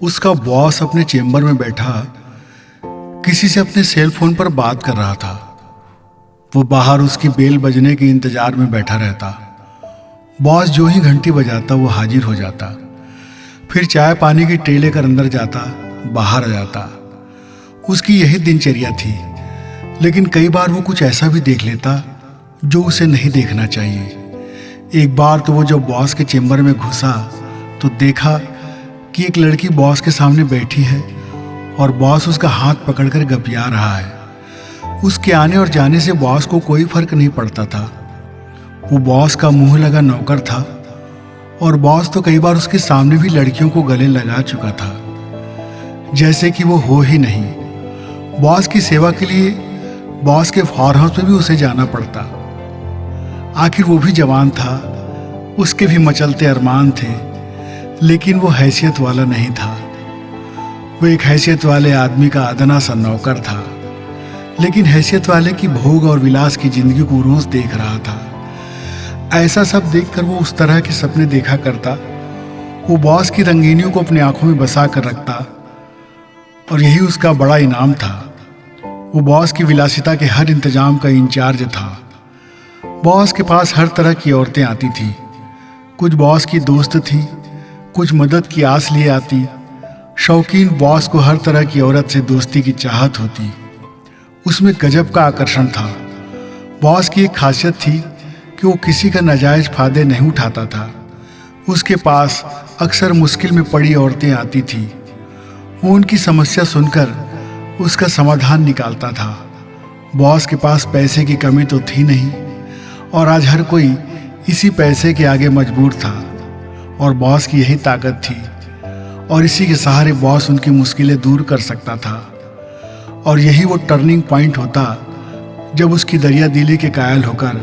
उसका बॉस अपने चेम्बर में बैठा किसी से अपने सेल फोन पर बात कर रहा था। वो बाहर उसकी बेल बजने के इंतजार में बैठा रहता। बॉस जो ही घंटी बजाता वो हाजिर हो जाता, फिर चाय पानी की ट्रे लेकर अंदर जाता, बाहर आ जाता। उसकी यही दिनचर्या थी, लेकिन कई बार वो कुछ ऐसा भी देख लेता जो उसे नहीं देखना चाहिए। एक बार तो वो जब बॉस के चेम्बर में घुसा तो देखा कि एक लड़की बॉस के सामने बैठी है और बॉस उसका हाथ पकड़कर गपिया रहा है। उसके आने और जाने से बॉस को कोई फर्क नहीं पड़ता था। वो बॉस का मुंह लगा नौकर था और बॉस तो कई बार उसके सामने भी लड़कियों को गले लगा चुका था, जैसे कि वो हो ही नहीं। बॉस की सेवा के लिए बॉस के फार्म हाउस में भी उसे जाना पड़ता। आखिर वो भी जवान था, उसके भी मचलते अरमान थे, लेकिन वो हैसियत वाला नहीं था। वो एक हैसियत वाले आदमी का अदना सा नौकर था, लेकिन हैसियत वाले की भोग और विलास की जिंदगी को रोज देख रहा था। ऐसा सब देखकर वो उस तरह के सपने देखा करता। वो बॉस की रंगीनियों को अपनी आंखों में बसा कर रखता और यही उसका बड़ा इनाम था। वो बॉस की विलासिता के हर इंतजाम का इंचार्ज था। बॉस के पास हर तरह की औरतें आती थी। कुछ बॉस की दोस्त थी, कुछ मदद की आस लिए आती। शौकीन बॉस को हर तरह की औरत से दोस्ती की चाहत होती। उसमें गजब का आकर्षण था। बॉस की एक खासियत थी कि वो किसी का नाजायज फायदे नहीं उठाता था। उसके पास अक्सर मुश्किल में पड़ी औरतें आती थी। वो उनकी समस्या सुनकर उसका समाधान निकालता था। बॉस के पास पैसे की कमी तो थी नहीं और आज हर कोई इसी पैसे के आगे मजबूर था और बॉस की यही ताकत थी और इसी के सहारे बॉस उनकी मुश्किलें दूर कर सकता था। और यही वो टर्निंग पॉइंट होता जब उसकी दरिया दिली के कायल होकर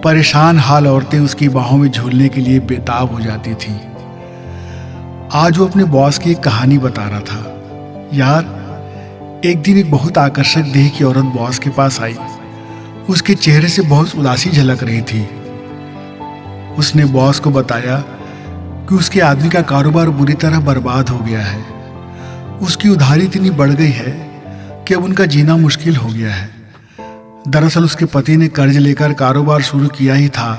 परेशान हाल औरतें उसकी बाहों में झूलने के लिए बेताब हो जाती थी। आज वो अपने बॉस की एक कहानी बता रहा था। यार, एक दिन एक बहुत आकर्षक देह की औरत बॉस के पास आई। उसके चेहरे से बहुत उदासी झलक रही थी। उसने बॉस को बताया कि उसके आदमी का कारोबार बुरी तरह बर्बाद हो गया है। उसकी उधारी इतनी बढ़ गई है कि अब उनका जीना मुश्किल हो गया है। दरअसल उसके पति ने कर्ज लेकर कारोबार शुरू किया ही था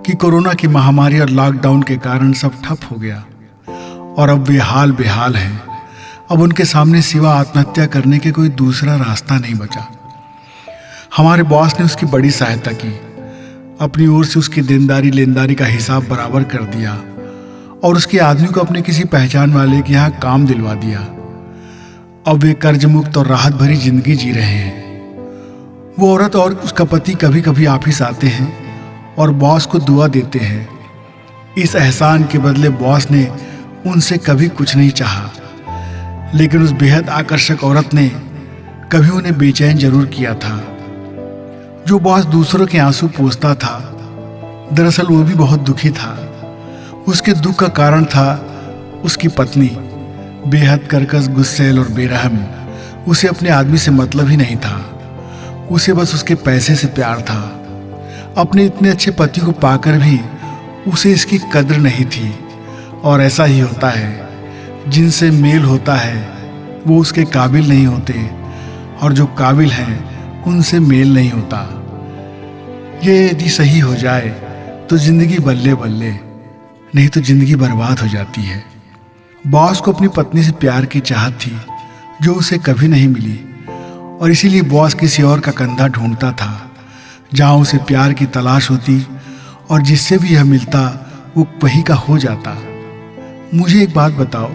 कि कोरोना की महामारी और लॉकडाउन के कारण सब ठप हो गया और अब वे हाल बेहाल हैं। अब उनके सामने सिवा आत्महत्या करने के कोई दूसरा रास्ता नहीं बचा। हमारे बॉस ने उसकी बड़ी सहायता की, अपनी ओर से उसकी देनदारी लेनदारी का हिसाब बराबर कर दिया और उसके आदमी को अपने किसी पहचान वाले के यहाँ काम दिलवा दिया। अब वे कर्ज मुक्त और राहत भरी जिंदगी जी रहे हैं। वो औरत और उसका पति कभी कभी ऑफिस आते हैं और बॉस को दुआ देते हैं। इस एहसान के बदले बॉस ने उनसे कभी कुछ नहीं चाहा, लेकिन उस बेहद आकर्षक औरत ने कभी उन्हें बेचैन जरूर किया था। जो बॉस दूसरों के आंसू पोंछता था, दरअसल वो भी बहुत दुखी था। उसके दुख का कारण था उसकी पत्नी, बेहद कर्कश, गुस्सैल और बेरहम। उसे अपने आदमी से मतलब ही नहीं था। उसे बस उसके पैसे से प्यार था। अपने इतने अच्छे पति को पाकर भी उसे इसकी कद्र नहीं थी। और ऐसा ही होता है, जिनसे मेल होता है वो उसके काबिल नहीं होते और जो काबिल हैं उनसे मेल नहीं होता। ये यदि सही हो जाए तो जिंदगी बल्ले बल्ले, नहीं तो जिंदगी बर्बाद हो जाती है। बॉस को अपनी पत्नी से प्यार की चाहत थी जो उसे कभी नहीं मिली और इसीलिए बॉस किसी और का कंधा ढूंढता था जहां उसे प्यार की तलाश होती और जिससे भी यह मिलता वो वही का हो जाता। मुझे एक बात बताओ,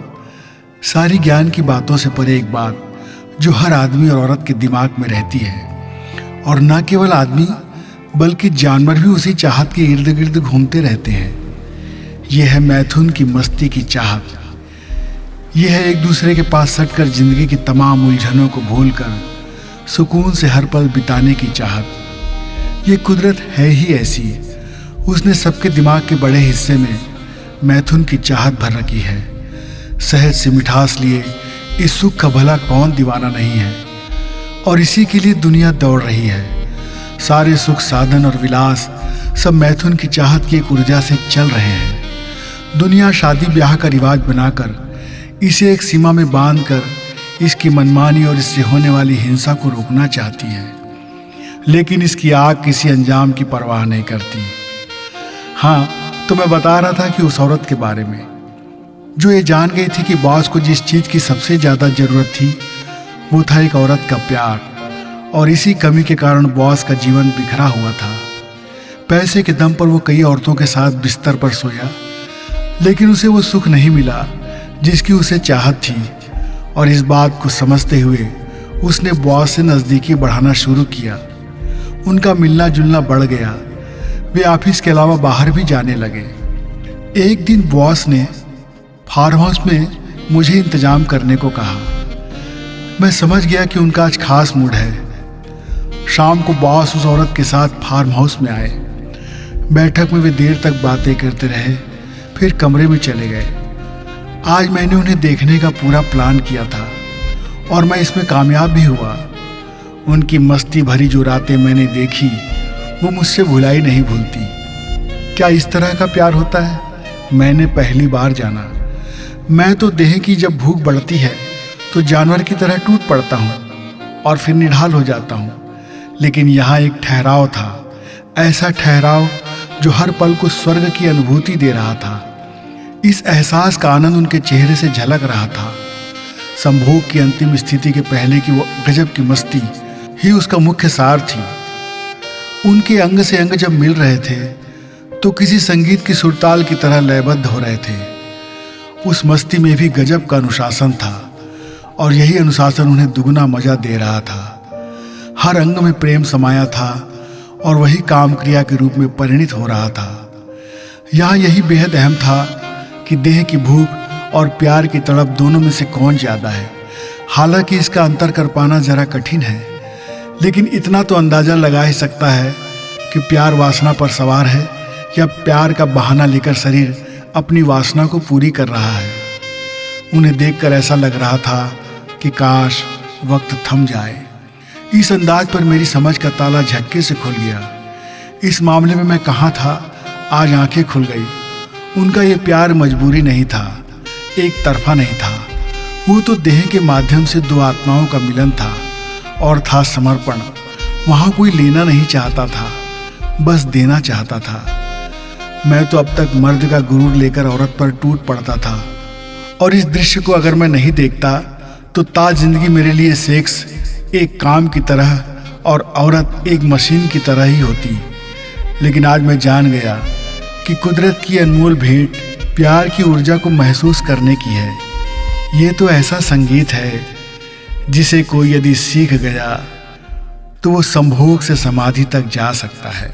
सारी ज्ञान की बातों से परे एक बात जो हर आदमी और औरत के दिमाग में रहती है, और न केवल आदमी बल्कि जानवर भी उसी चाहत के इर्द गिर्द घूमते रहते हैं। यह है मैथुन की मस्ती की चाहत। यह है एक दूसरे के पास सटकर जिंदगी की तमाम उलझनों को भूलकर सुकून से हर पल बिताने की चाहत। ये कुदरत है ही ऐसी। उसने सबके दिमाग के बड़े हिस्से में मैथुन की चाहत भर रखी है। सहज से मिठास लिए इस सुख का भला कौन दीवाना नहीं है, और इसी के लिए दुनिया दौड़ रही है। सारे सुख साधन और विलास सब मैथुन की चाहत की एक ऊर्जा से चल रहे हैं। दुनिया शादी ब्याह का रिवाज बनाकर इसे एक सीमा में बांधकर इसकी मनमानी और इससे होने वाली हिंसा को रोकना चाहती है, लेकिन इसकी आग किसी अंजाम की परवाह नहीं करती। हाँ, तो मैं बता रहा था कि उस औरत के बारे में जो ये जान गई थी कि बॉस को जिस चीज़ की सबसे ज़्यादा ज़रूरत थी वो था एक औरत का प्यार, और इसी कमी के कारण बॉस का जीवन बिखरा हुआ था। पैसे के दम पर वो कई औरतों के साथ बिस्तर पर सोया, लेकिन उसे वो सुख नहीं मिला जिसकी उसे चाहत थी, और इस बात को समझते हुए उसने बॉस से नज़दीकी बढ़ाना शुरू किया। उनका मिलना जुलना बढ़ गया, वे ऑफिस के अलावा बाहर भी जाने लगे। एक दिन बॉस ने फार्म हाउस में मुझे इंतजाम करने को कहा। मैं समझ गया कि उनका आज खास मूड है। शाम को बॉस उस औरत के साथ फार्म हाउस में आए। बैठक में वे देर तक बातें करते रहे, फिर कमरे में चले गए। आज मैंने उन्हें देखने का पूरा प्लान किया था और मैं इसमें कामयाब भी हुआ। उनकी मस्ती भरी जो रातें मैंने देखी वो मुझसे भुलाई नहीं भूलती। क्या इस तरह का प्यार होता है? मैंने पहली बार जाना। मैं तो देह की जब भूख बढ़ती है तो जानवर की तरह टूट पड़ता हूँ और फिर निढाल हो जाता हूँ, लेकिन यहाँ एक ठहराव था, ऐसा ठहराव जो हर पल को स्वर्ग की अनुभूति दे रहा था। इस एहसास का आनंद उनके चेहरे से झलक रहा था। संभोग की अंतिम स्थिति के पहले की वो गजब की मस्ती ही उसका मुख्य सार थी। उनके अंग से अंग जब मिल रहे थे तो किसी संगीत की सुरताल की तरह लयबद्ध हो रहे थे। उस मस्ती में भी गजब का अनुशासन था, और यही अनुशासन उन्हें दुगना मजा दे रहा था। हर अंग में प्रेम समाया था और वही काम क्रिया के रूप में परिणित हो रहा था। यहाँ यही बेहद अहम था कि देह की भूख और प्यार की तड़प दोनों में से कौन ज़्यादा है। हालांकि इसका अंतर कर पाना ज़रा कठिन है, लेकिन इतना तो अंदाज़ा लगा ही सकता है कि प्यार वासना पर सवार है या प्यार का बहाना लेकर शरीर अपनी वासना को पूरी कर रहा है। उन्हें देखकर ऐसा लग रहा था कि काश वक्त थम जाए। इस अंदाज पर मेरी समझ का ताला झटके से खुल गया। इस मामले में मैं कहाँ था, आज आंखें खुल गई। उनका ये प्यार मजबूरी नहीं था, एक तरफा नहीं था। वो तो देह के माध्यम से दो आत्माओं का मिलन था और था समर्पण। वहाँ कोई लेना नहीं चाहता था, बस देना चाहता था। मैं तो अब तक मर्द का गुरूर लेकर औरत पर टूट पड़ता था, और इस दृश्य को अगर मैं नहीं देखता तो ताज जिंदगी मेरे लिए सेक्स एक काम की तरह और औरत एक मशीन की तरह ही होती। लेकिन आज मैं जान गया कि कुदरत की अनमोल भेंट प्यार की ऊर्जा को महसूस करने की है। ये तो ऐसा संगीत है जिसे कोई यदि सीख गया तो वो संभोग से समाधि तक जा सकता है।